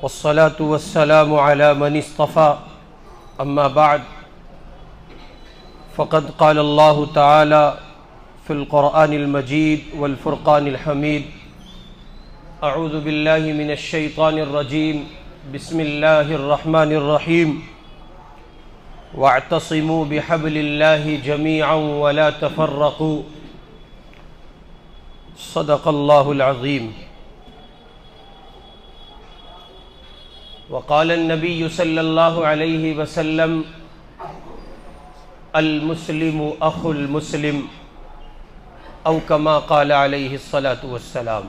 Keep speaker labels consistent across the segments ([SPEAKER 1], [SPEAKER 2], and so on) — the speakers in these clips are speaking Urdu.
[SPEAKER 1] والصلاة والسلام على من اصطفى أما بعد فقد قال الله تعالى في القرآن المجيد والفرقان الحميد أعوذ بالله من الشيطان الرجيم بسم الله الرحمن الرحيم واعتصموا بحبل الله جميعا ولا تفرقوا صدق الله العظيم وقال النبي صلى الله عليه وسلم المسلم أخو المسلم أو كما قال عليه الصلاة والسلام۔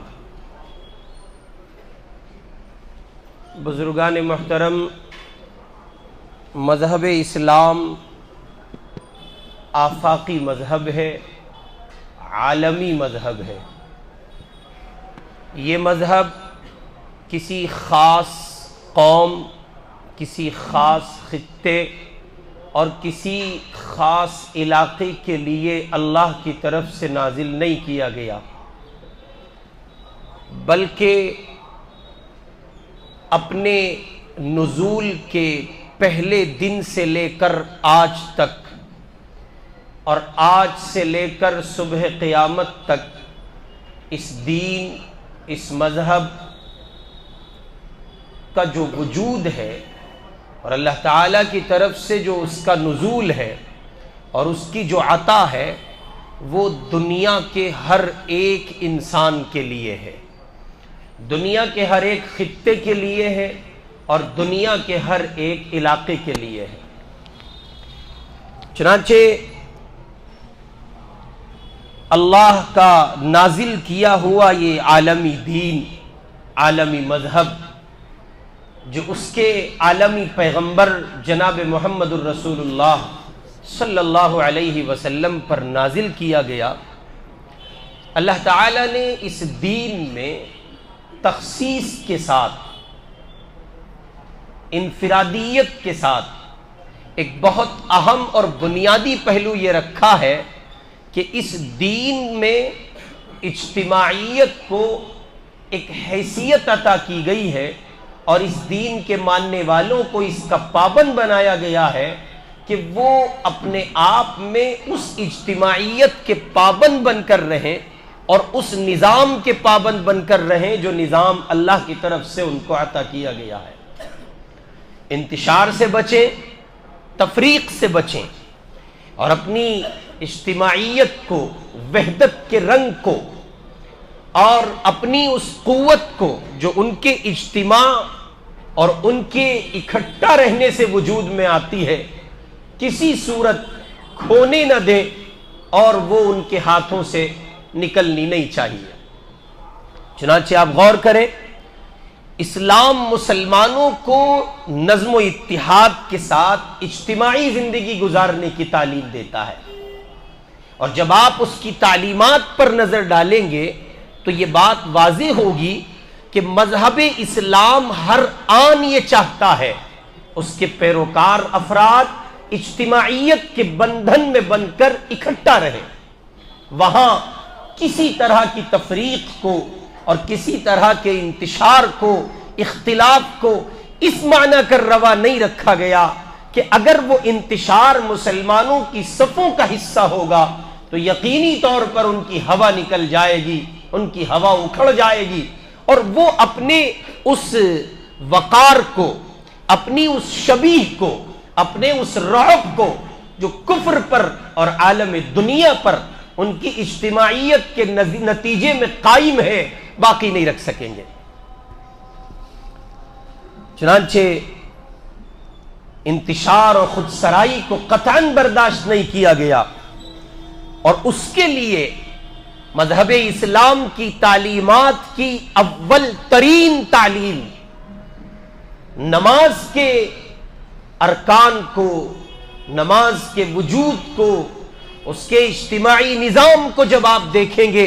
[SPEAKER 1] بزرگان محترم، مذہب اسلام آفاقی مذہب ہے، عالمی مذہب ہے۔ یہ مذہب کسی خاص قوم، کسی خاص خطے اور کسی خاص علاقے کے لیے اللہ کی طرف سے نازل نہیں کیا گیا، بلکہ اپنے نزول کے پہلے دن سے لے کر آج تک اور آج سے لے کر صبح قیامت تک اس دین، اس مذہب کا جو وجود ہے اور اللہ تعالیٰ کی طرف سے جو اس کا نزول ہے اور اس کی جو عطا ہے، وہ دنیا کے ہر ایک انسان کے لیے ہے، دنیا کے ہر ایک خطے کے لیے ہے اور دنیا کے ہر ایک علاقے کے لیے ہے۔ چنانچہ اللہ کا نازل کیا ہوا یہ عالمی دین، عالمی مذہب، جو اس کے عالمی پیغمبر جناب محمد الرسول اللہ صلی اللہ علیہ وسلم پر نازل کیا گیا، اللہ تعالیٰ نے اس دین میں تخصیص کے ساتھ، انفرادیت کے ساتھ ایک بہت اہم اور بنیادی پہلو یہ رکھا ہے کہ اس دین میں اجتماعیت کو ایک حیثیت عطا کی گئی ہے اور اس دین کے ماننے والوں کو اس کا پابند بنایا گیا ہے کہ وہ اپنے آپ میں اس اجتماعیت کے پابند بن کر رہیں اور اس نظام کے پابند بن کر رہیں جو نظام اللہ کی طرف سے ان کو عطا کیا گیا ہے۔ انتشار سے بچیں، تفریق سے بچیں اور اپنی اجتماعیت کو، وحدت کے رنگ کو اور اپنی اس قوت کو جو ان کے اجتماع اور ان کے اکٹھا رہنے سے وجود میں آتی ہے، کسی صورت کھونے نہ دیں اور وہ ان کے ہاتھوں سے نکلنی نہیں چاہیے۔ چنانچہ آپ غور کریں، اسلام مسلمانوں کو نظم و اتحاد کے ساتھ اجتماعی زندگی گزارنے کی تعلیم دیتا ہے، اور جب آپ اس کی تعلیمات پر نظر ڈالیں گے تو یہ بات واضح ہوگی کہ مذہب اسلام ہر آن یہ چاہتا ہے اس کے پیروکار افراد اجتماعیت کے بندھن میں بن کر اکٹھا رہیں، وہاں کسی طرح کی تفریق کو اور کسی طرح کے انتشار کو، اختلاف کو اس معنی کر روا نہیں رکھا گیا کہ اگر وہ انتشار مسلمانوں کی صفوں کا حصہ ہوگا تو یقینی طور پر ان کی ہوا نکل جائے گی، ان کی ہوا اکھڑ جائے گی اور وہ اپنے اس وقار کو، اپنی اس شبیہ کو، اپنے اس رعب کو جو کفر پر اور عالم دنیا پر ان کی اجتماعیت کے نتیجے میں قائم ہے، باقی نہیں رکھ سکیں گے۔ چنانچہ انتشار اور خود سرائی کو قطعاً برداشت نہیں کیا گیا، اور اس کے لیے مذہب اسلام کی تعلیمات کی اول ترین تعلیم نماز کے ارکان کو، نماز کے وجود کو، اس کے اجتماعی نظام کو جب آپ دیکھیں گے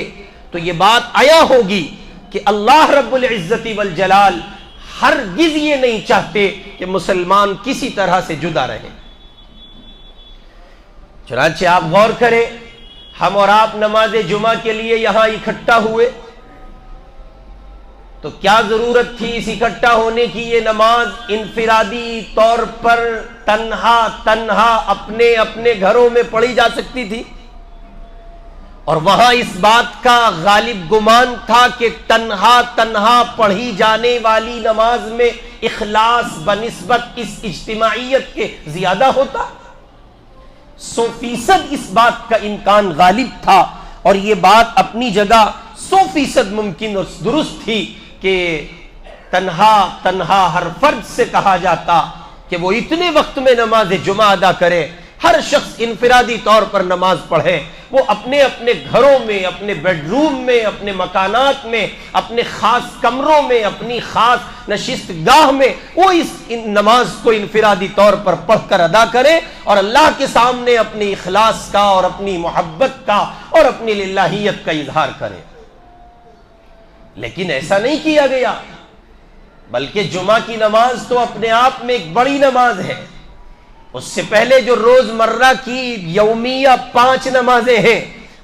[SPEAKER 1] تو یہ بات عیا ہوگی کہ اللہ رب العزت والجلال ہرگز یہ نہیں چاہتے کہ مسلمان کسی طرح سے جدا رہیں۔ چنانچہ آپ غور کریں، ہم اور آپ نماز جمعہ کے لیے یہاں اکٹھا ہوئے، تو کیا ضرورت تھی اس اکٹھا ہونے کی؟ یہ نماز انفرادی طور پر تنہا اپنے اپنے گھروں میں پڑھی جا سکتی تھی، اور وہاں اس بات کا غالب گمان تھا کہ تنہا پڑھی جانے والی نماز میں اخلاص بنسبت اس اجتماعیت کے زیادہ ہوتا۔ 100% اس بات کا امکان غالب تھا، اور یہ بات اپنی جگہ 100% ممکن اور درست تھی کہ تنہا ہر فرد سے کہا جاتا کہ وہ اتنے وقت میں نماز جمعہ ادا کرے، ہر شخص انفرادی طور پر نماز پڑھے، وہ اپنے اپنے گھروں میں، اپنے بیڈ روم میں، اپنے مکانات میں، اپنے خاص کمروں میں، اپنی خاص نشست گاہ میں وہ اس نماز کو انفرادی طور پر پڑھ کر ادا کرے، اور اللہ کے سامنے اپنے اخلاص کا اور اپنی محبت کا اور اپنی للہیت کا اظہار کرے۔ لیکن ایسا نہیں کیا گیا، بلکہ جمعہ کی نماز تو اپنے آپ میں ایک بڑی نماز ہے۔ اس سے پہلے جو روز مرہ کی یومیہ 5 نمازیں ہیں،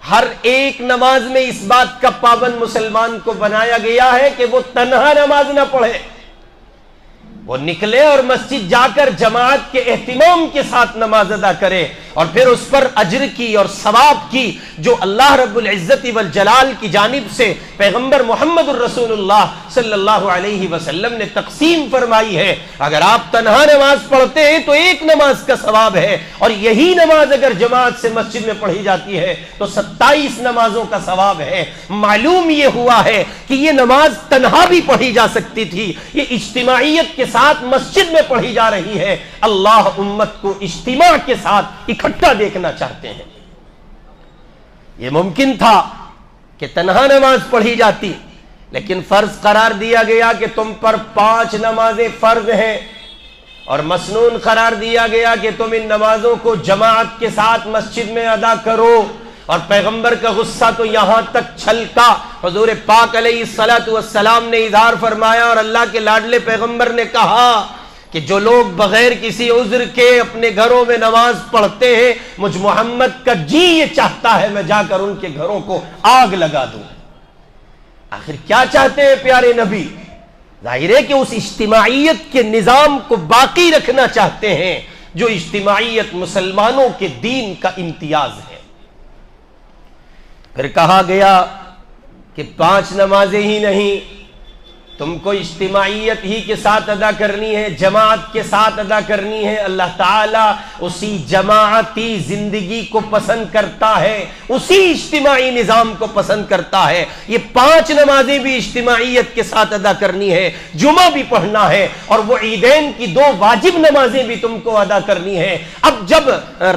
[SPEAKER 1] ہر ایک نماز میں اس بات کا پابند مسلمان کو بنایا گیا ہے کہ وہ تنہا نماز نہ پڑھے، وہ نکلے اور مسجد جا کر جماعت کے اہتمام کے ساتھ نماز ادا کرے، اور پھر اس پر اجر کی اور ثواب کی جو اللہ رب العزت والجلال کی جانب سے پیغمبر محمد الرسول اللہ صلی اللہ علیہ وسلم نے تقسیم فرمائی ہے۔ اگر آپ تنہا نماز پڑھتے ہیں تو ایک نماز کا ثواب ہے، اور یہی نماز اگر جماعت سے مسجد میں پڑھی جاتی ہے تو 27 نمازوں کا ثواب ہے۔ معلوم یہ ہوا ہے کہ یہ نماز تنہا بھی پڑھی جا سکتی تھی، یہ اجتماعیت کے ساتھ مسجد میں پڑھی جا رہی ہے۔ اللہ امت کو اجتماع کے ساتھ اکٹھا دیکھنا چاہتے ہیں۔ یہ ممکن تھا کہ تنہا نماز پڑھی جاتی، لیکن فرض قرار دیا گیا کہ تم پر 5 نمازیں فرض ہیں، اور مسنون قرار دیا گیا کہ تم ان نمازوں کو جماعت کے ساتھ مسجد میں ادا کرو۔ اور پیغمبر کا غصہ تو یہاں تک چھلکا، حضور پاک علیہ الصلوۃ والسلام نے اظہار فرمایا، اور اللہ کے لاڈلے پیغمبر نے کہا کہ جو لوگ بغیر کسی عذر کے اپنے گھروں میں نماز پڑھتے ہیں، مجھ محمد کا جی یہ چاہتا ہے میں جا کر ان کے گھروں کو آگ لگا دوں۔ آخر کیا چاہتے ہیں پیارے نبی؟ ظاہر ہے کہ اس اجتماعیت کے نظام کو باقی رکھنا چاہتے ہیں جو اجتماعیت مسلمانوں کے دین کا امتیاز ہے۔ پھر کہا گیا کہ 5 نمازیں ہی نہیں، تم کو اجتماعیت ہی کے ساتھ ادا کرنی ہے، جماعت کے ساتھ ادا کرنی ہے۔ اللہ تعالیٰ اسی جماعتی زندگی کو پسند کرتا ہے، اسی اجتماعی نظام کو پسند کرتا ہے۔ یہ 5 نمازیں بھی اجتماعیت کے ساتھ ادا کرنی ہے، جمعہ بھی پڑھنا ہے، اور وہ عیدین کی 2 واجب نمازیں بھی تم کو ادا کرنی ہے۔ اب جب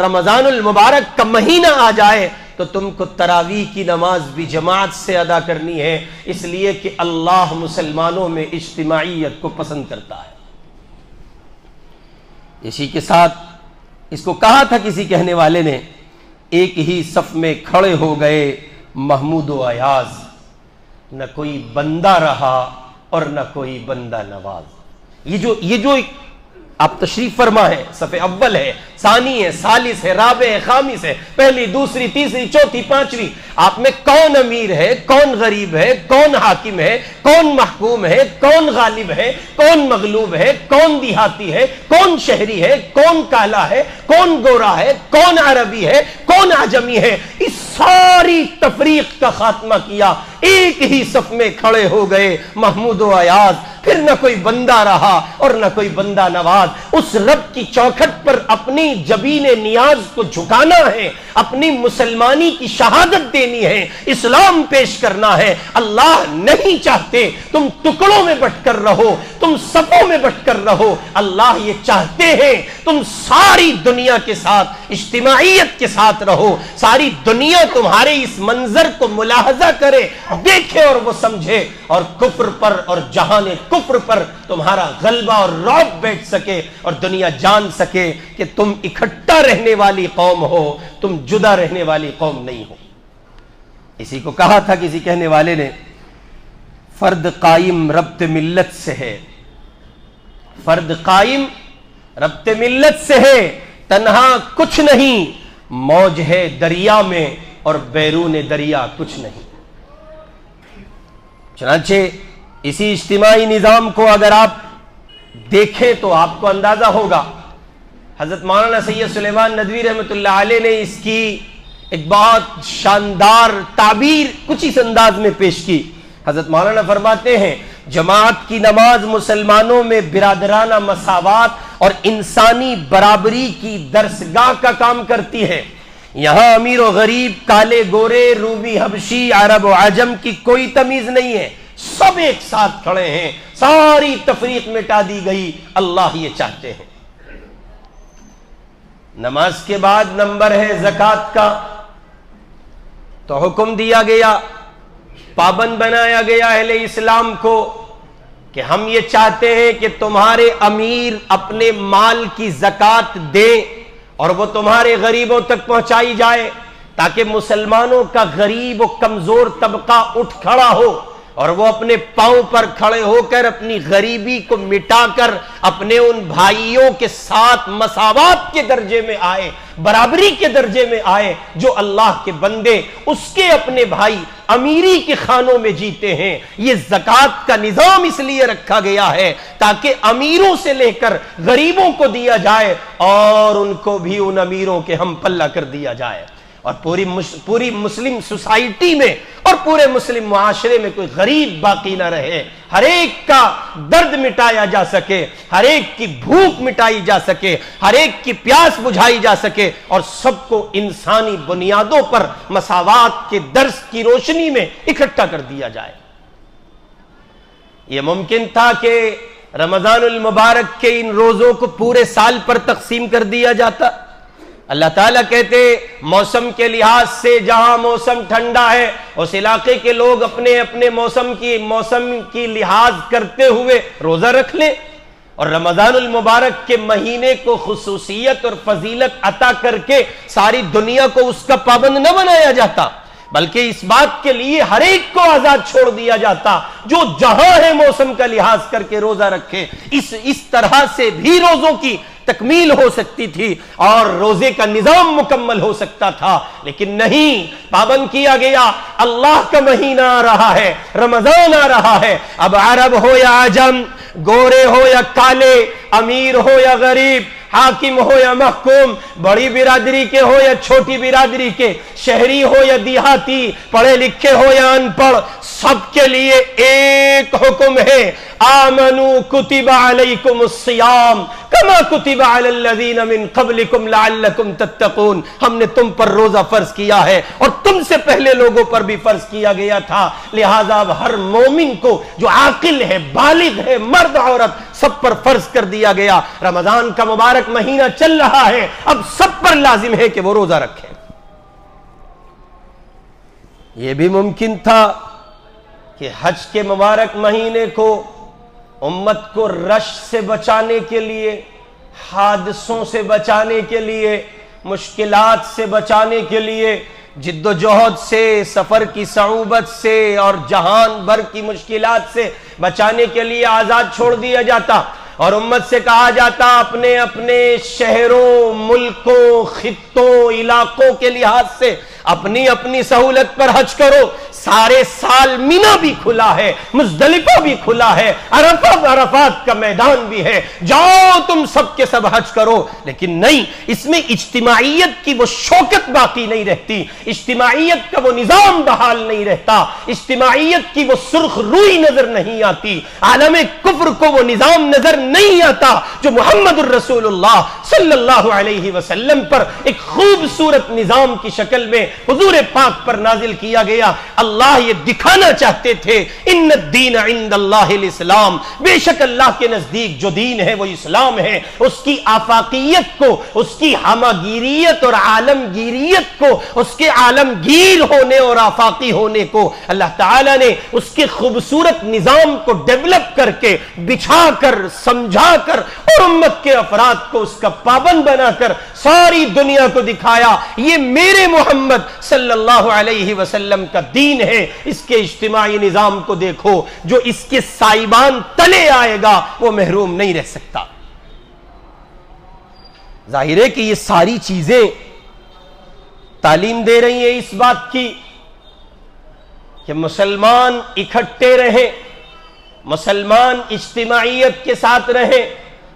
[SPEAKER 1] رمضان المبارک کا مہینہ آ جائے تو تم کو تراویح کی نماز بھی جماعت سے ادا کرنی ہے، اس لیے کہ اللہ مسلمانوں میں اجتماعیت کو پسند کرتا ہے۔ اسی کے ساتھ اس کو کہا تھا کسی کہنے والے نے، ایک ہی صف میں کھڑے ہو گئے محمود و ایاز، نہ کوئی بندہ رہا اور نہ کوئی بندہ نواز۔ یہ جو ایک آپ تشریف فرما ہے، صف اول ہے، ثانی ہے، ثالث ہے، رابع ہے، خامس ہے، پہلی، دوسری، تیسری، چوتھی، 5ویں، آپ میں کون امیر ہے، کون غریب ہے، کون حاکم ہے، کون محکوم ہے، کون غالب ہے، کون مغلوب ہے، کون دیہاتی ہے، کون شہری ہے، کون کالا ہے، کون گورا ہے، کون عربی ہے، کون عجمی ہے، اس ساری تفریق کا خاتمہ کیا، ایک ہی صف میں کھڑے ہو گئے محمود و ایاز۔ پھر نہ کوئی بندہ رہا اور نہ کوئی بندہ نواز۔ اس رب کی چوکھٹ پر اپنی جبین نیاز کو جھکانا ہے، اپنی مسلمانی کی شہادت دینی ہے، اسلام پیش کرنا ہے۔ اللہ نہیں چاہتے تم ٹکڑوں میں بٹ کر رہو، تم صفوں میں بٹ کر رہو۔ اللہ یہ چاہتے ہیں تم ساری دنیا کے ساتھ اجتماعیت کے ساتھ رہو، ساری دنیا تمہارے اس منظر کو ملاحظہ کرے، دیکھے اور وہ سمجھے، اور کفر پر اور جہان کفر پر تمہارا غلبہ اور رعب بیٹھ سکے، اور دنیا جان سکے کہ تم اکٹھا رہنے والی قوم ہو، تم جدا رہنے والی قوم نہیں ہو۔ اسی کو کہا تھا کسی کہنے والے نے، فرد قائم ربط ملت سے ہے، فرد قائم ربط ملت سے ہے، تنہا کچھ نہیں، موج ہے دریا میں اور بیرون دریا کچھ نہیں۔ چنانچہ اسی اجتماعی نظام کو اگر آپ دیکھیں تو آپ کو اندازہ ہوگا، حضرت مولانا سید سلیمان ندوی رحمۃ اللہ علیہ نے اس کی ایک بہت شاندار تعبیر کچھ اس انداز میں پیش کی۔ حضرت مولانا فرماتے ہیں جماعت کی نماز مسلمانوں میں برادرانہ مساوات اور انسانی برابری کی درسگاہ کا کام کرتی ہے۔ یہاں امیر و غریب، کالے گورے، رومی حبشی، عرب و عجم کی کوئی تمیز نہیں ہے، سب ایک ساتھ کھڑے ہیں، ساری تفریق مٹا دی گئی، اللہ یہ چاہتے ہیں۔ نماز کے بعد نمبر ہے زکوٰۃ کا، تو حکم دیا گیا، پابند بنایا گیا اہل اسلام کو کہ ہم یہ چاہتے ہیں کہ تمہارے امیر اپنے مال کی زکوٰۃ دیں اور وہ تمہارے غریبوں تک پہنچائی جائے، تاکہ مسلمانوں کا غریب و کمزور طبقہ اٹھ کھڑا ہو اور وہ اپنے پاؤں پر کھڑے ہو کر اپنی غریبی کو مٹا کر اپنے ان بھائیوں کے ساتھ مساوات کے درجے میں آئے، برابری کے درجے میں آئے جو اللہ کے بندے اس کے اپنے بھائی امیری کے خانوں میں جیتے ہیں۔ یہ زکوٰۃ کا نظام اس لیے رکھا گیا ہے تاکہ امیروں سے لے کر غریبوں کو دیا جائے اور ان کو بھی ان امیروں کے ہم پلہ کر دیا جائے، اور پوری مسلم سوسائٹی میں اور پورے مسلم معاشرے میں کوئی غریب باقی نہ رہے، ہر ایک کا درد مٹایا جا سکے، ہر ایک کی بھوک مٹائی جا سکے، ہر ایک کی پیاس بجھائی جا سکے، اور سب کو انسانی بنیادوں پر مساوات کے درس کی روشنی میں اکٹھا کر دیا جائے۔ یہ ممکن تھا کہ رمضان المبارک کے ان روزوں کو پورے سال پر تقسیم کر دیا جاتا۔ اللہ تعالیٰ کہتے موسم کے لحاظ سے جہاں موسم ٹھنڈا ہے اس علاقے کے لوگ اپنے اپنے موسم کی لحاظ کرتے ہوئے روزہ رکھ لیں، اور رمضان المبارک کے مہینے کو خصوصیت اور فضیلت عطا کر کے ساری دنیا کو اس کا پابند نہ بنایا جاتا، بلکہ اس بات کے لیے ہر ایک کو آزاد چھوڑ دیا جاتا جو جہاں ہے موسم کا لحاظ کر کے روزہ رکھے۔ اس طرح سے بھی روزوں کی تکمیل ہو سکتی تھی اور روزے کا نظام مکمل ہو سکتا تھا، لیکن نہیں، پابند کیا گیا۔ اللہ کا مہینہ آ رہا ہے، رمضان آ رہا ہے، اب عرب ہو یا عجم، گورے ہو یا کالے، امیر ہو یا غریب، حاکم ہو یا محکوم، بڑی برادری کے ہو یا چھوٹی برادری کے، شہری ہو یا دیہاتی، پڑھے لکھے ہو یا ان پڑھ، سب کے لیے ایک حکم ہے، آمنو کتب علیکم الصیام کما کتب علی الذین من قبلکم لعلکم تتقون۔ ہم نے تم پر روزہ فرض کیا ہے اور تم سے پہلے لوگوں پر بھی فرض کیا گیا تھا، لہذا اب ہر مومن کو جو عاقل ہے، بالغ ہے، مرد عورت، سب پر فرض کر دیا گیا۔ رمضان کا مبارک مہینہ چل رہا ہے، اب سب پر لازم ہے کہ وہ روزہ رکھیں۔ یہ بھی ممکن تھا کہ حج کے مبارک مہینے کو امت کو رش سے بچانے کے لیے، حادثوں سے بچانے کے لیے، مشکلات سے بچانے کے لیے، جد و جہد سے، سفر کی صعوبت سے اور جہان بھر کی مشکلات سے بچانے کے لیے آزاد چھوڑ دیا جاتا، اور امت سے کہا جاتا اپنے اپنے شہروں، ملکوں، خطوں، علاقوں کے لحاظ سے اپنی اپنی سہولت پر حج کرو۔ سارے سال مینا بھی کھلا ہے، مزدلفہ بھی کھلا ہے، عرفات کا میدان بھی ہے، جاؤ تم سب کے سب حج کرو۔ لیکن نہیں، اس میں اجتماعیت کی وہ شوکت باقی نہیں رہتی، اجتماعیت کا وہ نظام بحال نہیں رہتا، اجتماعیت کی وہ سرخ روئی نظر نہیں آتی، عالم کفر کو وہ نظام نظر نہیں آتا جو محمد الرسول اللہ صلی اللہ علیہ وسلم پر ایک خوبصورت نظام کی شکل میں حضور پاک پر نازل کیا گیا۔ اللہ یہ دکھانا چاہتے تھے ان الدین عند اللہ الاسلام، بے شک اللہ کے نزدیک جو دین ہے وہ اسلام ہے۔ اس کی آفاقیت کو، اس کی ہماگیریت اور عالمگیریت کو، اس کے عالمگیر ہونے اور آفاقی ہونے کو اللہ تعالیٰ نے اس کے خوبصورت نظام کو ڈیولپ کر کے، بچھا کر، سمجھا کر اور امت کے افراد کو اس کا پابند بنا کر ساری دنیا کو دکھایا، یہ میرے محمد صلی اللہ علیہ وسلم کا دین ہے۔ اس کے اجتماعی نظام کو دیکھو، جو اس کے سائبان تلے آئے گا وہ محروم نہیں رہ سکتا۔ ظاہر ہے کہ یہ ساری چیزیں تعلیم دے رہی ہیں اس بات کی کہ مسلمان اکٹھے رہیں، مسلمان اجتماعیت کے ساتھ رہیں،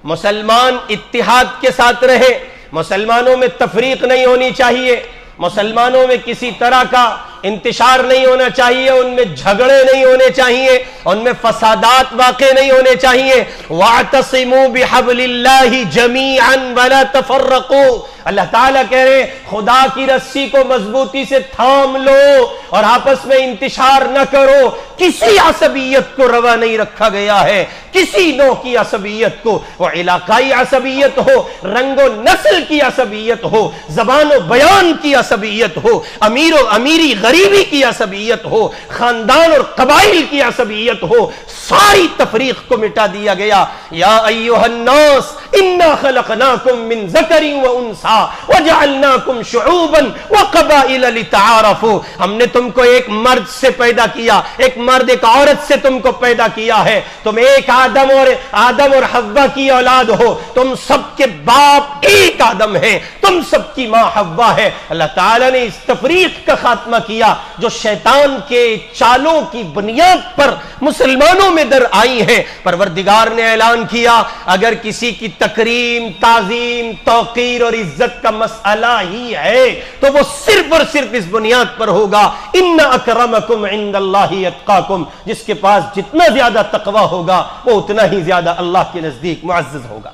[SPEAKER 1] مسلمان اتحاد کے ساتھ رہیں، مسلمانوں میں تفریق نہیں ہونی چاہیے، مسلمانوں میں کسی طرح کا انتشار نہیں ہونا چاہیے، ان میں جھگڑے نہیں ہونے چاہیے، ان میں فسادات واقع نہیں ہونے چاہیے۔ وَاعْتَصِمُوا بِحَبْلِ اللَّهِ جَمِيعًا وَلَا تَفَرَّقُوا، اللہ تعالیٰ کہہ رہے ہیں خدا کی رسی کو مضبوطی سے تھام لو اور آپس میں انتشار نہ کرو۔ کسی عصبیت کو روا نہیں رکھا گیا ہے، کسی نوع کی عصبیت کو، وہ علاقائی عصبیت ہو، رنگ و نسل کی عصبیت ہو، زبان و بیان کی عصبیت ہو، امیر و امیری غریبی کی عصبیت ہو، خاندان اور قبائل کی عصبیت ہو، ساری تفریق کو مٹا دیا گیا۔ یا ایھا الناس انا خلقناکم من ذکر و انثی وجعلناکم شعوبا وقبائل لتعارفوا، ہم نے تم کو ایک مرد سے پیدا کیا، ایک مرد ایک عورت سے تم کو پیدا کیا ہے، تم ایک آدم اور حوا کی اولاد ہو، تم سب کے باپ ایک آدم ہے، تم سب کی ماں حوا ہے۔ اللہ تعالیٰ نے اس تفریق کا خاتمہ کیا جو شیطان کے چالوں کی بنیاد پر مسلمانوں میں در آئی ہیں۔ پروردگار نے اعلان کیا اگر کسی کی تکریم، تعظیم، توقیر اور عزت کا مسئلہ ہی ہے تو وہ صرف اور صرف اس بنیاد پر ہوگا ان اکرمکم عند اللہ اتقاکم، جس کے پاس جتنا زیادہ تقوی ہوگا وہ اتنا ہی زیادہ اللہ کے نزدیک معزز ہوگا۔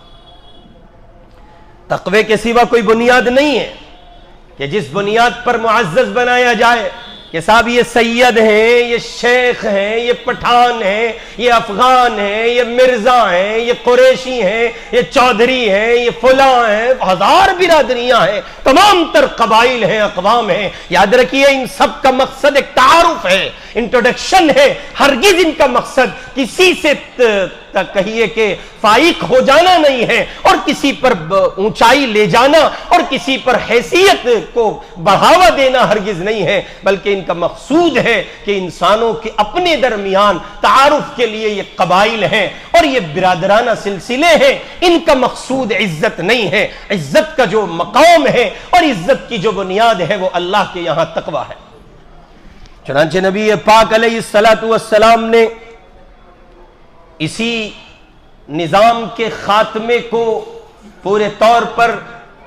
[SPEAKER 1] تقوی کے سوا کوئی بنیاد نہیں ہے کہ جس بنیاد پر معزز بنایا جائے کہ صاحب یہ سید ہیں، یہ شیخ ہیں، یہ پٹھان ہیں، یہ افغان ہیں، یہ مرزا ہیں، یہ قریشی ہیں، یہ چودھری ہیں، یہ فلاں ہیں، ہزار برادریاں ہیں، تمام تر قبائل ہیں، اقوام ہیں۔ یاد رکھیے ان سب کا مقصد ایک تعارف ہے، انٹروڈکشن ہے، ہرگز ان کا مقصد کسی سے کہیے کہ فائق ہو جانا نہیں ہے اور کسی پر اونچائی لے جانا اور کسی پر حیثیت کو بڑھاوا دینا ہرگز نہیں ہے، بلکہ ان کا مقصود ہے کہ انسانوں کے اپنے درمیان تعارف کے لیے یہ قبائل ہیں اور یہ برادرانہ سلسلے ہیں۔ ان کا مقصود عزت نہیں ہے، عزت کا جو مقام ہے اور عزت کی جو بنیاد ہے وہ اللہ کے یہاں تقوی ہے۔ چنانچہ نبی پاک علیہ الصلوۃ والسلام نے اسی نظام کے خاتمے کو پورے طور پر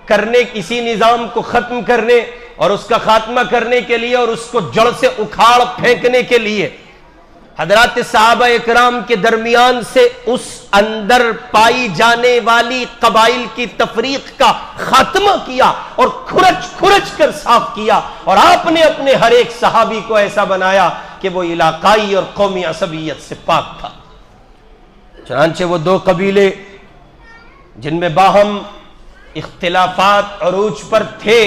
[SPEAKER 1] کرنے، اسی نظام کو ختم کرنے اور اس کا خاتمہ کرنے کے لیے اور اس کو جڑ سے اکھاڑ پھینکنے کے لیے حضرات صحابہ اکرام کے درمیان سے اس اندر پائی جانے والی قبائل کی تفریق کا خاتمہ کیا اور کھرچ کر صاف کیا، اور آپ نے اپنے ہر ایک صحابی کو ایسا بنایا کہ وہ علاقائی اور قومی عصبیت سے پاک تھا۔ چنانچہ وہ دو قبیلے جن میں باہم اختلافات عروج پر تھے،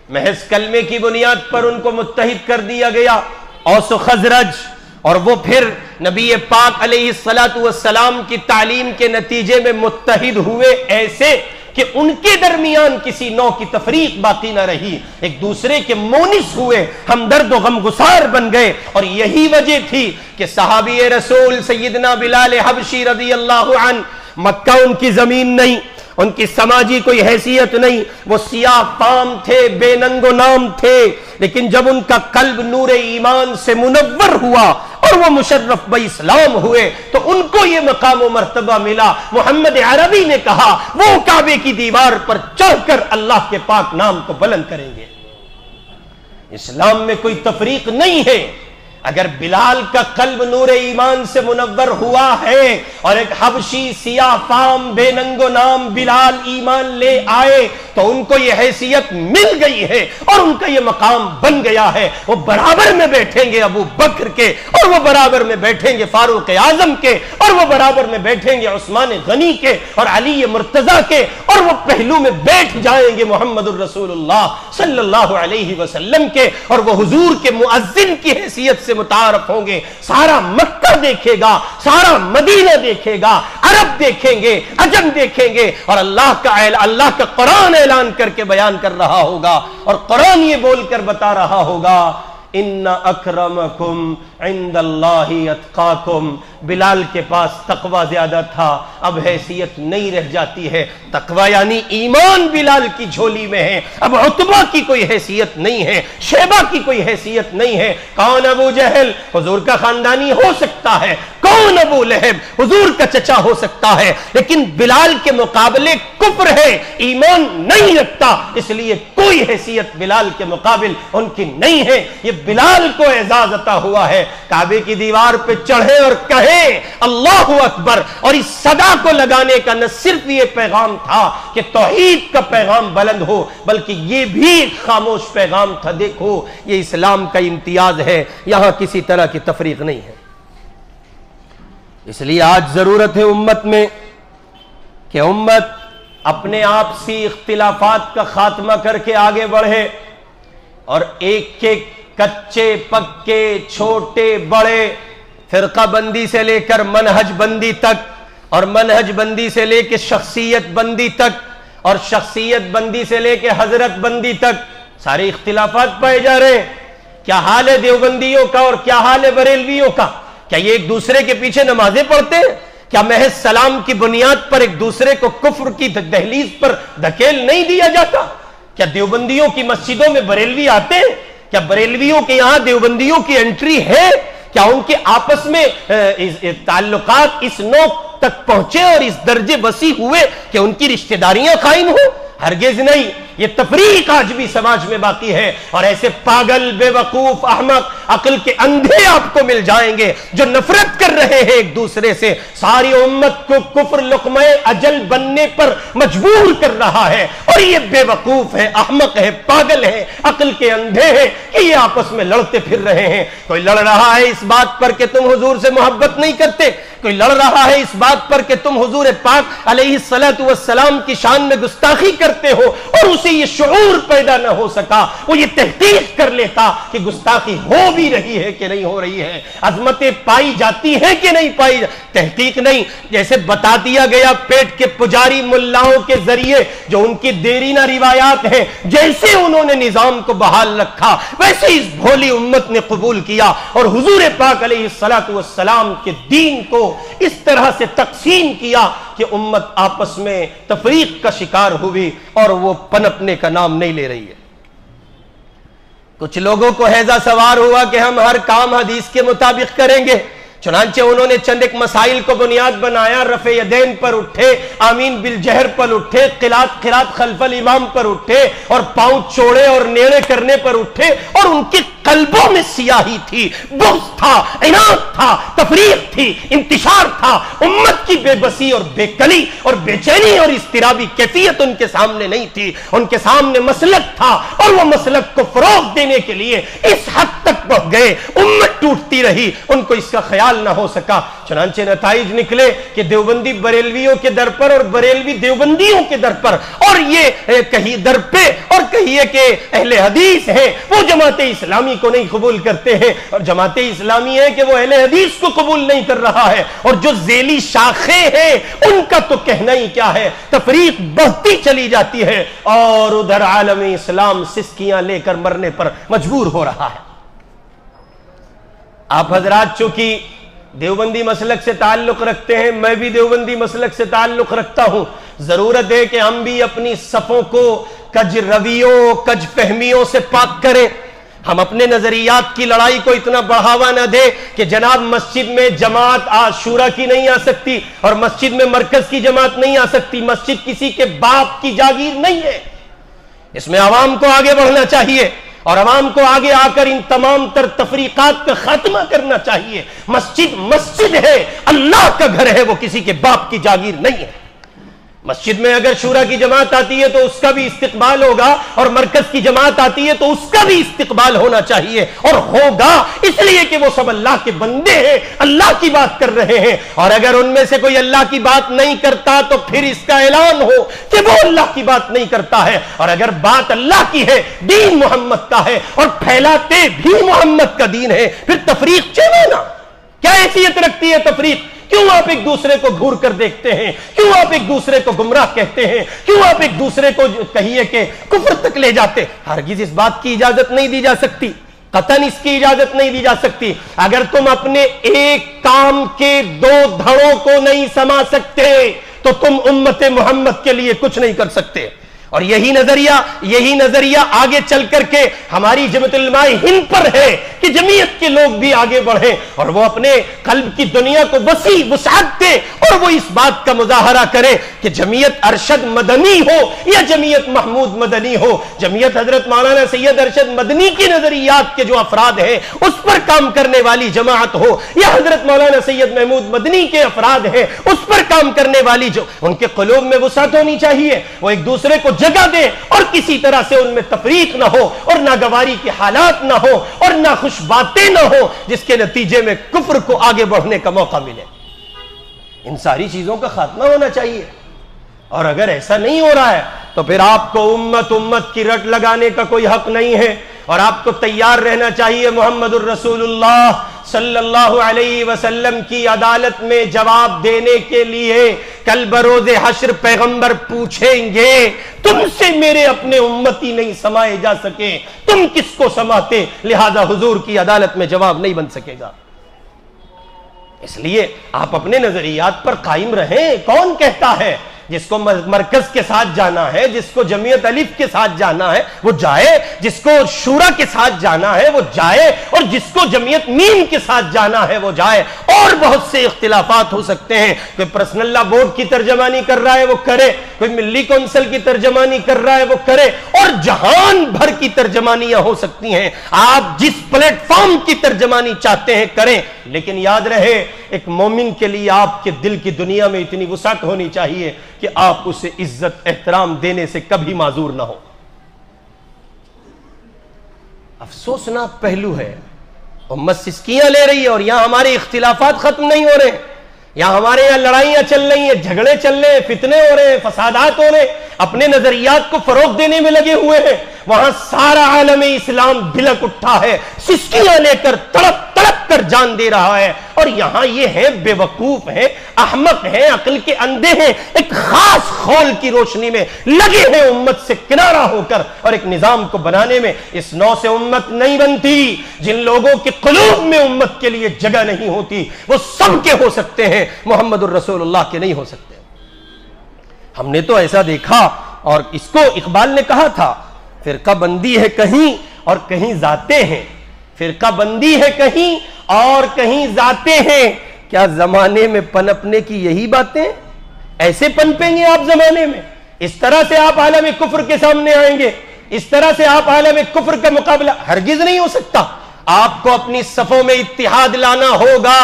[SPEAKER 1] محض کلمے کی بنیاد پر ان کو متحد کر دیا گیا، اوس و خزرج، اور وہ پھر نبی پاک علیہ الصلوۃ والسلام کی تعلیم کے نتیجے میں متحد ہوئے ایسے کہ ان کے درمیان کسی نوع کی تفریق باقی نہ رہی، ایک دوسرے کے مونس ہوئے، ہمدرد و غمگسار بن گئے۔ اور یہی وجہ تھی کہ صحابی رسول سیدنا بلال حبشی رضی اللہ عنہ، مکہ ان کی زمین نہیں، ان کی سماجی کوئی حیثیت نہیں، وہ سیاہ فام تھے، بے ننگ و نام تھے، لیکن جب ان کا قلب نور ایمان سے منور ہوا اور وہ مشرف بہ اسلام ہوئے تو ان کو یہ مقام و مرتبہ ملا۔ محمد عربی نے کہا وہ کعبے کی دیوار پر چڑھ کر اللہ کے پاک نام کو بلند کریں گے۔ اسلام میں کوئی تفریق نہیں ہے۔ اگر بلال کا قلب نور ایمان سے منور ہوا ہے اور ایک حبشی سیاہ فام بے ننگ و نام بلال ایمان لے آئے تو ان کو یہ حیثیت مل گئی ہے اور ان کا یہ مقام بن گیا ہے۔ وہ برابر میں بیٹھیں گے ابو بکر کے، اور وہ برابر میں بیٹھیں گے فاروق اعظم کے، اور وہ برابر میں بیٹھیں گے عثمان غنی کے اور علی مرتضیٰ کے، اور وہ پہلو میں بیٹھ جائیں گے محمد الرسول اللہ صلی اللہ علیہ وسلم کے، اور وہ حضور کے مؤذن کی حیثیت سے متعارف ہوں گے۔ سارا مکہ دیکھے گا، سارا مدینہ دیکھے گا، عرب دیکھیں گے، عجم دیکھیں گے، اور اللہ کا قرآن اعلان کر کے بیان کر رہا ہوگا، اور قرآن یہ بول کر بتا رہا ہوگا ان اکرمکم عند اللہ اتقاکم، بلال کے پاس تقوی زیادہ تھا، اب حیثیت نہیں رہ جاتی ہے، تقوی یعنی ایمان بلال کی جھولی میں ہے، اب عتبہ کی کوئی حیثیت نہیں ہے، شیبہ کی کوئی حیثیت نہیں ہے۔ کون ابو جہل؟ حضور کا خاندانی ہو سکتا ہے، کون ابو لہب؟ حضور کا چچا ہو سکتا ہے، لیکن بلال کے مقابلے کفر ہے، ایمان نہیں رکھتا، اس لیے کوئی حیثیت بلال کے مقابل ان کی نہیں ہے۔ یہ بلال کو اعزاز عطا ہوا ہے، کعبے کی دیوار پہ چڑھے اور کہیں اللہ اکبر، اور اس صدا کو لگانے کا نہ صرف یہ پیغام تھا کہ توحید کا پیغام بلند ہو، بلکہ یہ بھی ایک خاموش پیغام تھا، دیکھو یہ اسلام کا امتیاز ہے، یہاں کسی طرح کی تفریق نہیں ہے۔ اس لیے آج ضرورت ہے امت میں کہ امت اپنے آپسی اختلافات کا خاتمہ کر کے آگے بڑھے، اور ایک ایک کچے پکے چھوٹے بڑے فرقہ بندی سے لے کر منہج بندی تک، اور منہج بندی سے لے کے شخصیت بندی تک، اور شخصیت بندی سے لے کے حضرت بندی تک سارے اختلافات پائے جا رہے ہیں۔ کیا حال ہے دیوبندیوں کا اور کیا حال ہے بریلویوں کا؟ کیا یہ ایک دوسرے کے پیچھے نمازیں پڑھتے ہیں؟ کیا محض سلام کی بنیاد پر ایک دوسرے کو کفر کی دہلیز پر دھکیل نہیں دیا جاتا؟ کیا دیوبندیوں کی مسجدوں میں بریلوی آتے ہیں؟ کیا بریلویوں کے یہاں دیوبندیوں کی انٹری ہے؟ کیا ان کے آپس میں تعلقات اس نوک تک پہنچے اور اس درجے وسیع ہوئے کہ ان کی رشتہ داریاں قائم ہوں؟ ہرگز نہیں۔ یہ تفریق آج بھی سماج میں باقی ہے، اور ایسے پاگل، بے وقوف، احمق، عقل کے اندھے آپ کو مل جائیں گے جو نفرت کر رہے ہیں ایک دوسرے سے، ساری امت کو کفر لقمہ اجل بننے پر مجبور کر رہا ہے، اور یہ بے وقوف ہے، احمق ہے، پاگل ہے، عقل کے اندھے ہیں کہ یہ آپس میں لڑتے پھر رہے ہیں۔ کوئی لڑ رہا ہے اس بات پر کہ تم حضور سے محبت نہیں کرتے، کوئی لڑ رہا ہے اس بات پر کہ تم حضور پاک علیہ السلام کی شان میں گستاخی کرتے ہو، اور اسے یہ شعور پیدا نہ ہو سکا، وہ یہ تحقیق کر لیتا کہ گستاخی ہو بھی رہی ہے کہ نہیں ہو رہی ہے، عظمتیں پائی جاتی ہیں کہ نہیں پائی، تحقیق نہیں۔ جیسے بتا دیا گیا پیٹ کے پجاری ملاؤں کے ذریعے جو ان کی دیرینہ روایات ہیں، جیسے انہوں نے نظام کو بحال رکھا ویسے اس بھولی امت نے قبول کیا، اور حضور پاک علیہ السلام کے دین کو اس طرح سے تقسیم کیا کہ امت آپس میں تفریق کا شکار ہوئی، اور وہ پنپنے کا نام نہیں لے رہی ہے۔ کچھ لوگوں کو ہیضہ سوار ہوا کہ ہم ہر کام حدیث کے مطابق کریں گے، چنانچہ انہوں نے چند ایک مسائل کو بنیاد بنایا، رفع یدین پر اٹھے، آمین بالجہر پر اٹھے، قرات خلف الامام پر اٹھے، اور پاؤں چوڑے اور نیڑے کرنے پر اٹھے، اور ان کے قلبوں میں سیاہی تھی، بغض تھا، عناد تھا، تفریق تھی، انتشار تھا، امت کی بے بسی اور بے کلی اور بے چینی اور اضطرابی کیفیت ان کے سامنے نہیں تھی، ان کے سامنے مسلک تھا، اور وہ مسلک کو فروغ دینے کے لیے اس حد تک پہنچ گئے، امت ٹوٹتی رہی، ان کو اس کا خیال نہ ہو سکا۔ چنانچہ نتائج نکلے کہ دیوبندی بریلویوں کے در پر اور بریلوی دیوبندیوں کے در پر، اور یہ کہیں در پہ اور کہیے کہ اہل حدیث ہیں وہ جماعت اسلامی کو نہیں قبول کرتے ہیں، اور جماعت اسلامی ہے کہ وہ اہل حدیث کو قبول نہیں کر رہا ہے، اور جو ذیلی شاخیں ہیں ان کا تو کہنا ہی کیا ہے۔ تفریق بڑھتی چلی جاتی ہے، اور ادھر عالم اسلام سسکیاں لے کر مرنے پر مجبور ہو رہا ہے۔ آپ حضرات چونکہ دیوبندی مسلک سے تعلق رکھتے ہیں، میں بھی دیوبندی مسلک سے تعلق رکھتا ہوں، ضرورت ہے کہ ہم بھی اپنی صفوں کو کج رویوں، کج فہمیوں سے پاک کریں۔ ہم اپنے نظریات کی لڑائی کو اتنا بڑھاوا نہ دے کہ جناب مسجد میں جماعت عاشورہ کی نہیں آ سکتی، اور مسجد میں مرکز کی جماعت نہیں آ سکتی، مسجد کسی کے باپ کی جاگیر نہیں ہے۔ اس میں عوام کو آگے بڑھنا چاہیے، اور عوام کو آگے آ کر ان تمام تر تفریقات کا خاتمہ کرنا چاہیے۔ مسجد مسجد ہے، اللہ کا گھر ہے، وہ کسی کے باپ کی جاگیر نہیں ہے۔ مسجد میں اگر شورا کی جماعت آتی ہے تو اس کا بھی استقبال ہوگا، اور مرکز کی جماعت آتی ہے تو اس کا بھی استقبال ہونا چاہیے، اور ہوگا، اس لیے کہ وہ سب اللہ کے بندے ہیں، اللہ کی بات کر رہے ہیں۔ اور اگر ان میں سے کوئی اللہ کی بات نہیں کرتا تو پھر اس کا اعلان ہو کہ وہ اللہ کی بات نہیں کرتا ہے، اور اگر بات اللہ کی ہے، دین محمد کا ہے، اور پھیلاتے بھی محمد کا دین ہے، پھر تفریق چلے نا۔ کیا حیثیت رکھتی ہے تفریق؟ کیوں آپ ایک دوسرے کو گھور کر دیکھتے ہیں؟ کیوں آپ ایک دوسرے کو گمراہ کہتے ہیں؟ کیوں آپ ایک دوسرے کو کہیے کہ کفر تک لے جاتے؟ ہرگز اس بات کی اجازت نہیں دی جا سکتی۔ قطعاً اس کی اجازت نہیں دی جا سکتی. اگر تم اپنے ایک کام کے 2 دھڑوں کو نہیں سما سکتے تو تم امت محمد کے لیے کچھ نہیں کر سکتے. اور یہی نظریہ آگے چل کر کے ہماری جمعیت علماء ہند پر ہے کہ جمعیت کے لوگ بھی آگے بڑھیں اور وہ اپنے قلب کی دنیا کو وسیع وسعت دے اور وہ اس بات کا مظاہرہ کرے کہ جمعیت ارشد مدنی ہو یا جمعیت محمود مدنی ہو. جمعیت حضرت مولانا سید ارشد مدنی کی نظریات کے جو افراد ہیں اس پر کام کرنے والی جماعت ہو یا حضرت مولانا سید محمود مدنی کے افراد ہیں اس پر کام کرنے والی, جو ان کے قلوب میں وسعت ہونی چاہیے, وہ ایک دوسرے کو جگہ دے اور کسی طرح سے ان میں تفریق نہ ہو اور ناگواری کے حالات نہ ہو اور ناخوش باتیں نہ ہو جس کے نتیجے میں کفر کو آگے بڑھنے کا موقع ملے. ان ساری چیزوں کا خاتمہ ہونا چاہیے. اور اگر ایسا نہیں ہو رہا ہے تو پھر آپ کو امت کی رٹ لگانے کا کوئی حق نہیں ہے اور آپ کو تیار رہنا چاہیے محمد الرسول اللہ صلی اللہ علیہ وسلم کی عدالت میں جواب دینے کے لیے. کل بروز حشر پیغمبر پوچھیں گے تم سے میرے اپنے امتی نہیں سمائے جا سکے, تم کس کو سماتے, لہذا حضور کی عدالت میں جواب نہیں بن سکے گا. اس لیے آپ اپنے نظریات پر قائم رہیں. کون کہتا ہے جس کو مرکز کے ساتھ جانا ہے, جس کو جمعیت الف کے ساتھ جانا ہے وہ جائے, جس کو شورا کے ساتھ جانا ہے وہ جائے, اور جس کو جمعیت میم کے ساتھ جانا ہے وہ جائے. اور بہت سے اختلافات ہو سکتے ہیں, کوئی پرسنل لا بورڈ کی ترجمانی کر رہا ہے وہ کرے, کوئی ملی کونسل کی ترجمانی کر رہا ہے وہ کرے, اور جہان بھر کی ترجمانیاں ہو سکتی ہیں. آپ جس پلیٹ فارم کی ترجمانی چاہتے ہیں کریں, لیکن یاد رہے ایک مومن کے لیے آپ کے دل کی دنیا میں اتنی وسعت ہونی چاہیے کہ آپ اسے عزت احترام دینے سے کبھی معذور نہ ہو. افسوسناک پہلو ہے, امت سسکیاں لے رہی ہے اور یہاں ہمارے اختلافات ختم نہیں ہو رہے, یہاں ہمارے یہاں لڑائیاں چل رہی ہیں, جھگڑے چل رہے ہیں, فتنے ہو رہے ہیں, فسادات ہو رہے ہیں, اپنے نظریات کو فروغ دینے میں لگے ہوئے ہیں. وہاں سارا عالم اسلام بھلک اٹھا ہے, سسکیاں لے کر تڑپ تڑپ کر جان دے رہا ہے, اور یہاں یہ ہیں بے وقوف ہیں, احمق ہیں, عقل کے اندھے ہیں, ایک خاص خول کی روشنی میں لگے ہیں امت سے کنارہ ہو کر اور ایک نظام کو بنانے میں. اس نو سے امت نہیں بنتی. جن لوگوں کے قلوب میں امت کے لیے جگہ نہیں ہوتی وہ سب کے ہو سکتے ہیں, محمد الرسول اللہ کے نہیں ہو سکتے. ہم نے تو ایسا دیکھا, اور اس کو اقبال نے کہا تھا فرقہ بندی ہے کہیں اور کہیں ذاتیں ہیں, فرقہ بندی ہے کہیں اور کہیں ذاتیں ہیں. کیا زمانے میں پنپنے کی یہی باتیں, ایسے پنپیں گے آپ زمانے میں؟ اس طرح سے آپ عالم کفر کے سامنے آئیں گے, اس طرح سے آپ عالم کفر کا مقابلہ ہرگز نہیں ہو سکتا. آپ کو اپنی صفوں میں اتحاد لانا ہوگا,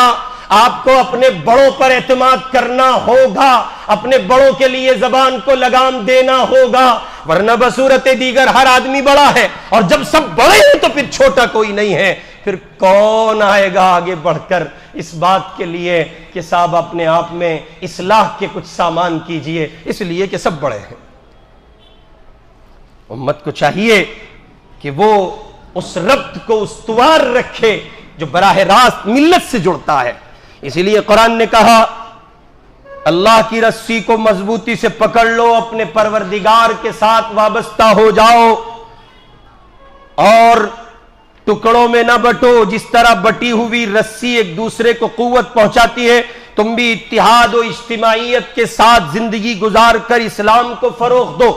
[SPEAKER 1] آپ کو اپنے بڑوں پر اعتماد کرنا ہوگا, اپنے بڑوں کے لیے زبان کو لگام دینا ہوگا, ورنہ بصورت دیگر ہر آدمی بڑا ہے, اور جب سب بڑے ہیں تو پھر چھوٹا کوئی نہیں ہے. پھر کون آئے گا آگے بڑھ کر اس بات کے لیے کہ صاحب اپنے آپ میں اصلاح کے کچھ سامان کیجئے, اس لیے کہ سب بڑے ہیں. امت کو چاہیے کہ وہ اس ربط کو استوار رکھے جو براہ راست ملت سے جڑتا ہے. اسی لیے قرآن نے کہا اللہ کی رسی کو مضبوطی سے پکڑ لو, اپنے پروردگار کے ساتھ وابستہ ہو جاؤ اور ٹکڑوں میں نہ بٹو. جس طرح بٹی ہوئی رسی ایک دوسرے کو قوت پہنچاتی ہے, تم بھی اتحاد و اجتماعیت کے ساتھ زندگی گزار کر اسلام کو فروغ دو,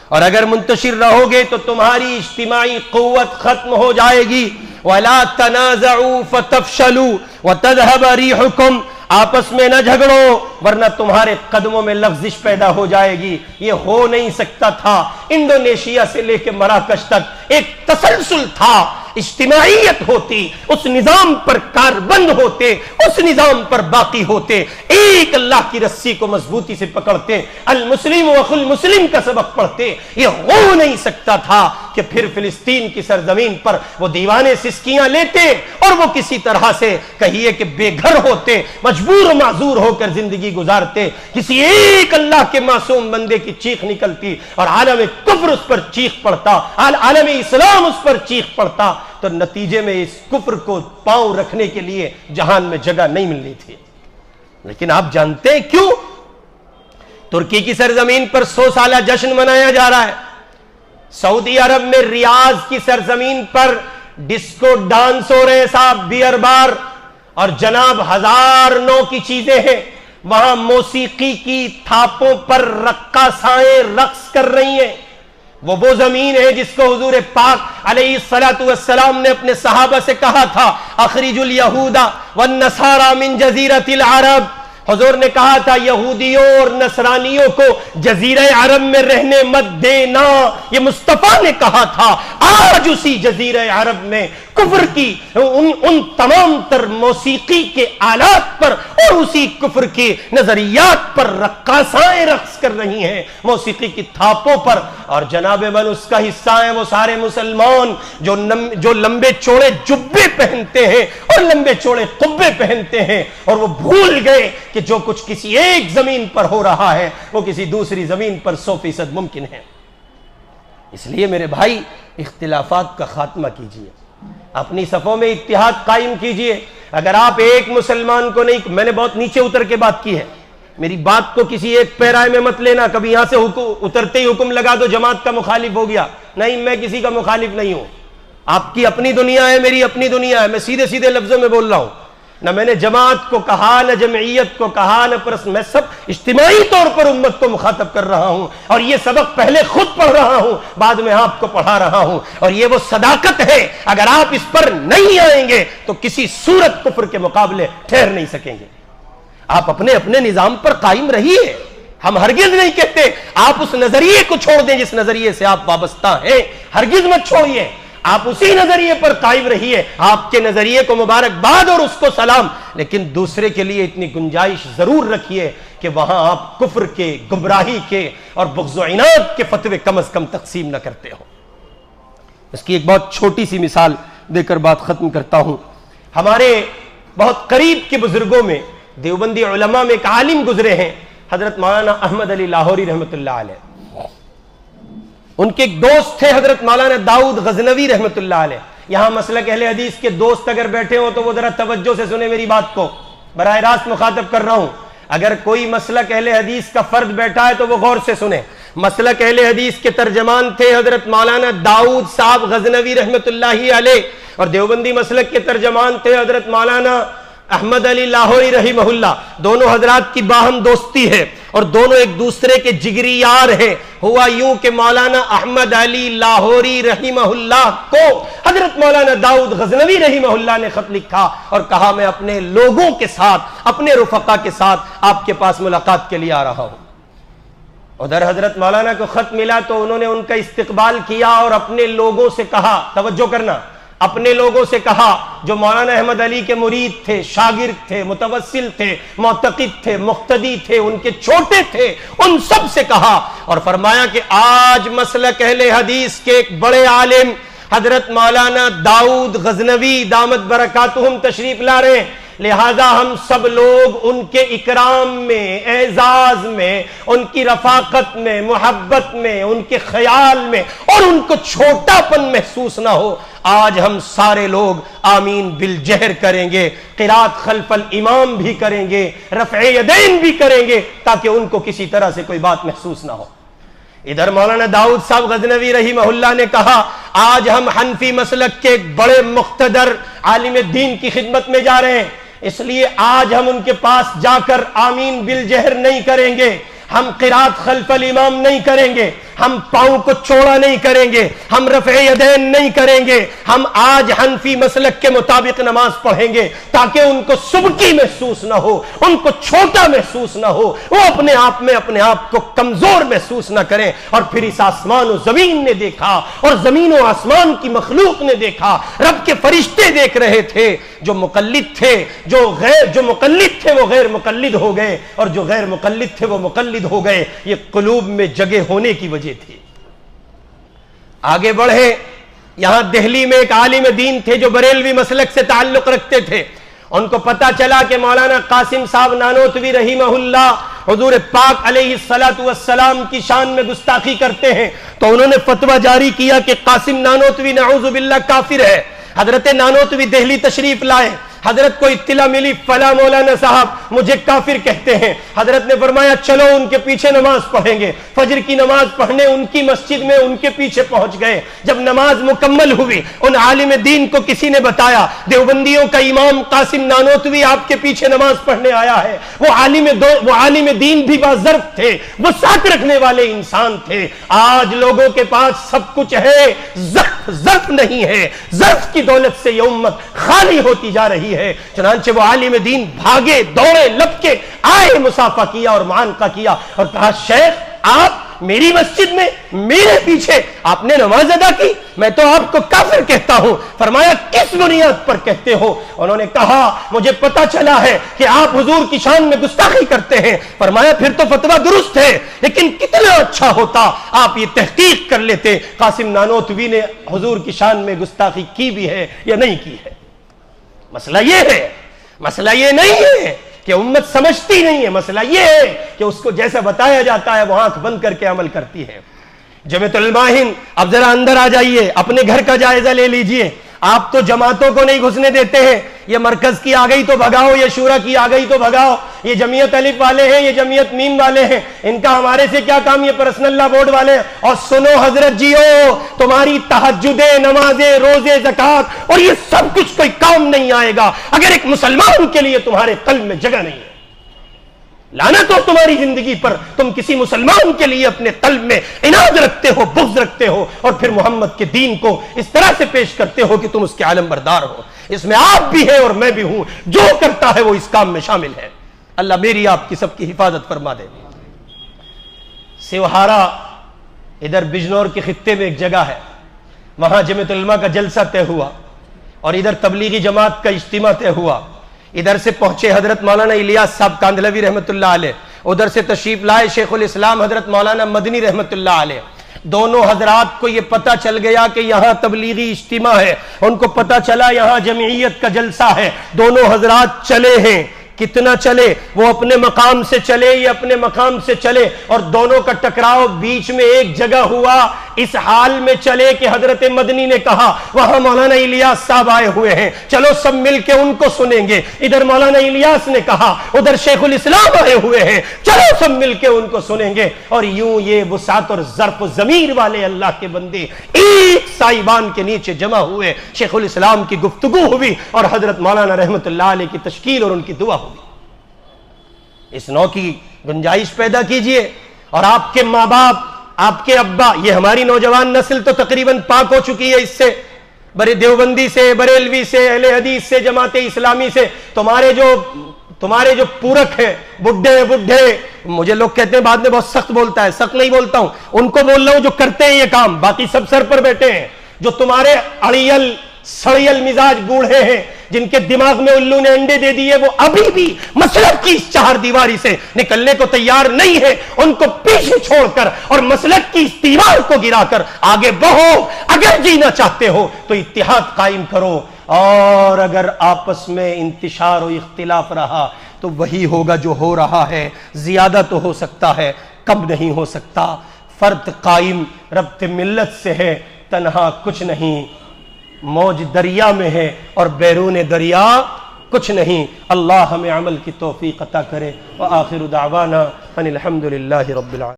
[SPEAKER 1] اور اگر منتشر رہو گے تو تمہاری اجتماعی قوت ختم ہو جائے گی. وَلَا تَنَازَعُوا فَتَفْشَلُوا وَتَذْهَبَ رِيحُكُمْ, آپس میں نہ جھگڑو ورنہ تمہارے قدموں میں لغزش پیدا ہو جائے گی. یہ ہو نہیں سکتا تھا. انڈونیشیا سے لے کے مراکش تک ایک تسلسل تھا, اجتماعیت ہوتی, اس نظام پر کاربند ہوتے, اس نظام پر باقی ہوتے, ایک اللہ کی رسی کو مضبوطی سے پکڑتے, المسلم واخو المسلم کا سبق پڑھتے. یہ ہو نہیں سکتا تھا کہ پھر فلسطین کی سرزمین پر وہ دیوانے سسکیاں لیتے اور وہ کسی طرح سے کہیے کہ بے گھر ہوتے, مجبور و معذور ہو کر زندگی گزارتے. کسی ایک اللہ کے معصوم بندے کی چیخ نکلتی اور عالم کفر اس پر چیخ پڑتا, عالم اسلام اس پر چیخ پڑتا, تو نتیجے میں اس کفر کو پاؤں رکھنے کے لیے جہان میں جگہ نہیں ملنی تھی. لیکن آپ جانتے ہیں کیوں ترکی کی سرزمین پر 100 سالہ جشن منایا جا رہا ہے؟ سعودی عرب میں ریاض کی سرزمین پر ڈسکو ڈانس ہو رہے ہیں صاحب، بیئر بار اور جناب 1009 کی چیزیں ہیں، وہاں موسیقی کی تھاپوں پر رقاصائیں رقص کر رہی ہیں۔ وہ زمین ہے جس کو حضور پاک علیہ الصلوۃ والسلام نے اپنے صحابہ سے کہا تھا اخرج الیہود والنصارى من جزیرۃ العرب۔ حضور نے کہا تھا یہودیوں اور نصرانیوں کو جزیرہ عرب میں رہنے مت دینا، یہ مصطفیٰ نے کہا تھا۔ آج اسی جزیرہ عرب میں کفر کی ان تمام تر موسیقی کے آلات پر اور اسی کفر کے نظریات پر رقاصائیں رقص کر رہی ہیں، موسیقی کی تھاپوں پر، اور جناب من اس کا حصہ ہیں وہ سارے مسلمان جو لمبے چوڑے جبے پہنتے ہیں اور لمبے چوڑے قبے پہنتے ہیں، اور وہ بھول گئے کہ جو کچھ کسی ایک زمین پر ہو رہا ہے وہ کسی دوسری زمین پر 100% ممکن ہے۔ اس لیے میرے بھائی اختلافات کا خاتمہ کیجئے، اپنی صفوں میں اتحاد قائم کیجئے۔ اگر آپ ایک مسلمان کو نہیں، میں نے بہت نیچے اتر کے بات کی ہے، میری بات کو کسی ایک پیرائے میں مت لینا، کبھی یہاں سے اترتے ہی حکم لگا دو جماعت کا مخالف ہو گیا۔ نہیں، میں کسی کا مخالف نہیں ہوں، آپ کی اپنی دنیا ہے، میری اپنی دنیا ہے، میں سیدھے سیدھے لفظوں میں بول رہا ہوں، نہ میں نے جماعت کو کہا، نہ جمعیت کو کہا، نہ میں سب اجتماعی طور پر امت کو مخاطب کر رہا ہوں، اور یہ سبق پہلے خود پڑھ رہا ہوں، بعد میں آپ کو پڑھا رہا ہوں، اور یہ وہ صداقت ہے، اگر آپ اس پر نہیں آئیں گے تو کسی صورت کفر کے مقابلے ٹھہر نہیں سکیں گے۔ آپ اپنے اپنے نظام پر قائم رہیے، ہم ہرگز نہیں کہتے آپ اس نظریے کو چھوڑ دیں جس نظریے سے آپ وابستہ ہیں، ہرگز مت چھوڑیے، آپ اسی نظریے پر قائم رہیے، آپ کے نظریے کو مبارکباد اور اس کو سلام، لیکن دوسرے کے لیے اتنی گنجائش ضرور رکھیے کہ وہاں آپ کفر کے، گمراہی کے اور بغض و عناد کے فتوے کم از کم تقسیم نہ کرتے ہو۔ اس کی ایک بہت چھوٹی سی مثال دے کر بات ختم کرتا ہوں۔ ہمارے بہت قریب کے بزرگوں میں دیوبندی علماء میں ایک عالم گزرے ہیں، حضرت مولانا احمد علی لاہوری رحمۃ اللہ علیہ۔ ان کے ایک دوست تھے حضرت مولانا داؤد غزنوی رحمۃ اللہ علیہ۔ یہاں مسلک اہل حدیث کے دوست اگر بیٹھے ہوں تو وہ ذرا توجہ سے سنیں میری بات کو، براہ راست مخاطب کر رہا ہوں، اگر کوئی مسلک اہل حدیث کا فرد بیٹھا ہے تو وہ غور سے سنیں۔ مسلک اہل حدیث کے ترجمان تھے حضرت مولانا داؤد صاحب غزنوی رحمۃ اللہ علیہ، اور دیوبندی مسلک کے ترجمان تھے حضرت مولانا احمد علی لاہوری رحمہ اللہ۔ دونوں حضرات کی باہم دوستی ہے اور دونوں ایک دوسرے کے جگری یار ہیں۔ ہوا یوں کہ مولانا احمد علی لاہوری رحمہ اللہ کو حضرت مولانا داؤد غزنوی رحمہ اللہ نے خط لکھا اور کہا میں اپنے لوگوں کے ساتھ، اپنے رفقا کے ساتھ آپ کے پاس ملاقات کے لیے آ رہا ہوں۔ ادھر حضرت مولانا کو خط ملا تو انہوں نے ان کا استقبال کیا اور اپنے لوگوں سے کہا، توجہ کرنا، اپنے لوگوں سے کہا جو مولانا احمد علی کے مرید تھے، شاگرد تھے، متوسل تھے، معتقد تھے، مقتدی تھے، ان کے چھوٹے تھے، ان سب سے کہا اور فرمایا کہ آج مسلک اہل حدیث کے ایک بڑے عالم حضرت مولانا داؤد غزنوی دامت برکاتہم تشریف لا رہے ہیں، لہذا ہم سب لوگ ان کے اکرام میں، اعزاز میں، ان کی رفاقت میں، محبت میں، ان کے خیال میں اور ان کو چھوٹا پن محسوس نہ ہو، آج ہم سارے لوگ آمین بالجہر کریں گے، قرات خلف الامام بھی کریں گے، رفع یدین بھی کریں گے تاکہ ان کو کسی طرح سے کوئی بات محسوس نہ ہو۔ ادھر مولانا داؤد صاحب غزنوی رحمہ اللہ نے کہا آج ہم حنفی مسلک کے ایک بڑے مقتدر عالم دین کی خدمت میں جا رہے ہیں، اس لیے آج ہم ان کے پاس جا کر آمین بالجہر نہیں کریں گے، ہم قرات خلف الامام نہیں کریں گے، ہم پاؤں کو چوڑا نہیں کریں گے، ہم رفع یدین نہیں کریں گے، ہم آج حنفی مسلک کے مطابق نماز پڑھیں گے تاکہ ان کو سبکی محسوس نہ ہو، ان کو چھوٹا محسوس نہ ہو، وہ اپنے آپ کو کمزور محسوس نہ کریں۔ اور پھر اس آسمان و زمین نے دیکھا اور زمین و آسمان کی مخلوق نے دیکھا، رب کے فرشتے دیکھ رہے تھے، جو مقلد تھے، جو مقلد تھے وہ غیر مقلد ہو گئے اور جو غیر مقلد تھے وہ مقلد ہو گئے، یہ قلوب میں جگہ ہونے کی وجہ تھی۔ آگے بڑھے، یہاں دہلی میں ایک عالم دین تھے جو بریلوی مسلک سے تعلق رکھتے تھے، ان کو پتا چلا کہ مولانا قاسم صاحب نانوتوی رحمہ اللہ حضور پاک علیہ الصلوۃ والسلام کی شان میں گستاخی کرتے ہیں، تو انہوں نے فتویٰ جاری کیا کہ قاسم نانوتوی نعوذ باللہ کافر ہے۔ حضرت نانوتوی دہلی تشریف لائے، حضرت کو اطلاع ملی فلاں مولانا صاحب مجھے کافر کہتے ہیں. حضرت نے فرمایا چلو ان کے پیچھے نماز پڑھیں گے. فجر کی نماز پڑھنے ان کی مسجد میں ان کے پیچھے پہنچ گئے. جب نماز مکمل ہوئی ان عالم دین کو کسی نے بتایا دیوبندیوں کا امام قاسم نانوتوی آپ کے پیچھے نماز پڑھنے آیا ہے. وہ عالم دین بھی باظرف تھے, وہ ساتھ رکھنے والے انسان تھے. آج لوگوں کے پاس سب کچھ ہے, ظرف نہیں ہے. ظرف کی دولت سے یہ امت خالی ہوتی جا رہی ہے. چنانچہ وہ عالم دین بھاگے دوڑے لپکے آئے, مصافحہ کیا اور معانقہ کیا اور کہا شیخ آپ میری مسجد میں میرے پیچھے آپ نے نماز ادا کی, میں تو آپ کو کافر کہتا ہوں. فرمایا کس بنیاد پر کہتے ہو؟ انہوں نے کہا مجھے پتا چلا ہے کہ آپ حضور کی شان میں گستاخی کرتے ہیں. فرمایا پھر تو فتویٰ درست ہے, لیکن کتنا اچھا ہوتا آپ یہ تحقیق کر لیتے قاسم نانوتوی نے حضور کی شان میں گستاخی کی بھی ہے یا نہیں کی ہے. مسئلہ یہ ہے, مسئلہ یہ نہیں ہے کہ امت سمجھتی نہیں ہے, مسئلہ یہ ہے کہ اس کو جیسا بتایا جاتا ہے وہ آنکھ بند کر کے عمل کرتی ہے. جمعیت علماء ہند اب ذرا اندر آ جائیے, اپنے گھر کا جائزہ لے لیجئے. آپ تو جماعتوں کو نہیں گھسنے دیتے ہیں, یہ مرکز کی آ گئی تو بھگاؤ, یہ شورا کی آ گئی تو بھگاؤ, یہ جمعیت الف والے ہیں, یہ جمعیت میم والے ہیں, ان کا ہمارے سے کیا کام, یہ پرسنل لا بورڈ والے ہیں. اور سنو حضرت جیو, تمہاری تہجدیں, نمازیں, روزے, زکات اور یہ سب کچھ کوئی کام نہیں آئے گا اگر ایک مسلمان کے لیے تمہارے قلب میں جگہ نہیں ہے. لعنت ہو تمہاری زندگی پر, تم کسی مسلمان کے لیے اپنے قلب میں عناد رکھتے ہو, بغض رکھتے ہو اور پھر محمد کے دین کو اس طرح سے پیش کرتے ہو کہ تم اس کے عالم بردار ہو. اس میں آپ بھی ہے اور میں بھی ہوں, جو کرتا ہے وہ اس کام میں شامل ہے. اللہ میری آپ کی سب کی حفاظت فرما دے. سیوہارا ادھر بجنور کے خطے میں ایک جگہ ہے, وہاں جمعیت علماء کا جلسہ طے ہوا اور ادھر تبلیغی جماعت کا اجتماع طے ہوا. ادھر سے پہنچے حضرت مولانا الیاس صاحب کاندھلوی رحمت اللہ علیہ, ادھر سے تشریف لائے شیخ الاسلام حضرت مولانا مدنی رحمت اللہ علیہ. دونوں حضرات کو یہ پتا چل گیا کہ یہاں تبلیغی اجتماع ہے, ان کو پتا چلا یہاں جمعیت کا جلسہ ہے. دونوں حضرات چلے ہیں. کتنا چلے, وہ اپنے مقام سے چلے, یہ اپنے مقام سے چلے, اور دونوں کا ٹکراؤ بیچ میں ایک جگہ ہوا. اس حال میں چلے کہ حضرت مدنی نے کہا وہاں مولانا الیاس صاحب آئے ہوئے ہیں, چلو سب مل کے ان کو سنیں گے. ادھر مولانا الیاس نے کہا ادھر شیخ الاسلام آئے ہوئے ہیں, چلو سب مل کے ان کو سنیں گے. اور یوں یہ وسعت اور ظرف و ضمیر والے اللہ کے بندے ایک سائبان کے نیچے جمع ہوئے. شیخ الاسلام کی گفتگو ہوئی اور حضرت مولانا رحمت اللہ علیہ کی تشکیل اور ان کی دعا ہوئی. اس نوع کی گنجائش پیدا کیجئے. اور آپ کے ماں باپ, آپ کے ابا, یہ ہماری نوجوان نسل تو تقریباً پاک ہو چکی ہے اس سے, بڑے دیوبندی سے, بریلوی سے, اہل حدیث سے, جماعت اسلامی سے. تمہارے جو پورک ہیں, بڈھے, مجھے لوگ کہتے ہیں بعد میں بہت سخت بولتا ہے, سخت نہیں بولتا ہوں, ان کو بول رہا ہوں جو کرتے ہیں یہ کام, باقی سب سر پر بیٹھے ہیں. جو تمہارے اڑیل سڑیل مزاج بوڑھے ہیں, جن کے دماغ میں الو نے انڈے دے دیے, وہ ابھی بھی مسلک کی اس چہار دیواری سے نکلنے کو تیار نہیں ہے. ان کو پیچھے چھوڑ کر اور مسلک کی اس دیوار کو گرا کر آگے بڑھو. اگر جینا چاہتے ہو تو اتحاد قائم کرو, اور اگر آپس میں انتشار و اختلاف رہا تو وہی ہوگا جو ہو رہا ہے. زیادہ تو ہو سکتا ہے, کم نہیں ہو سکتا. فرد قائم ربط ملت سے ہے, تنہا کچھ نہیں. موج دریا میں ہے اور بیرون دریا کچھ نہیں. اللہ ہمیں عمل کی توفیق عطا کرے. وآخر دعوانا ان الحمد للہ رب العالمین.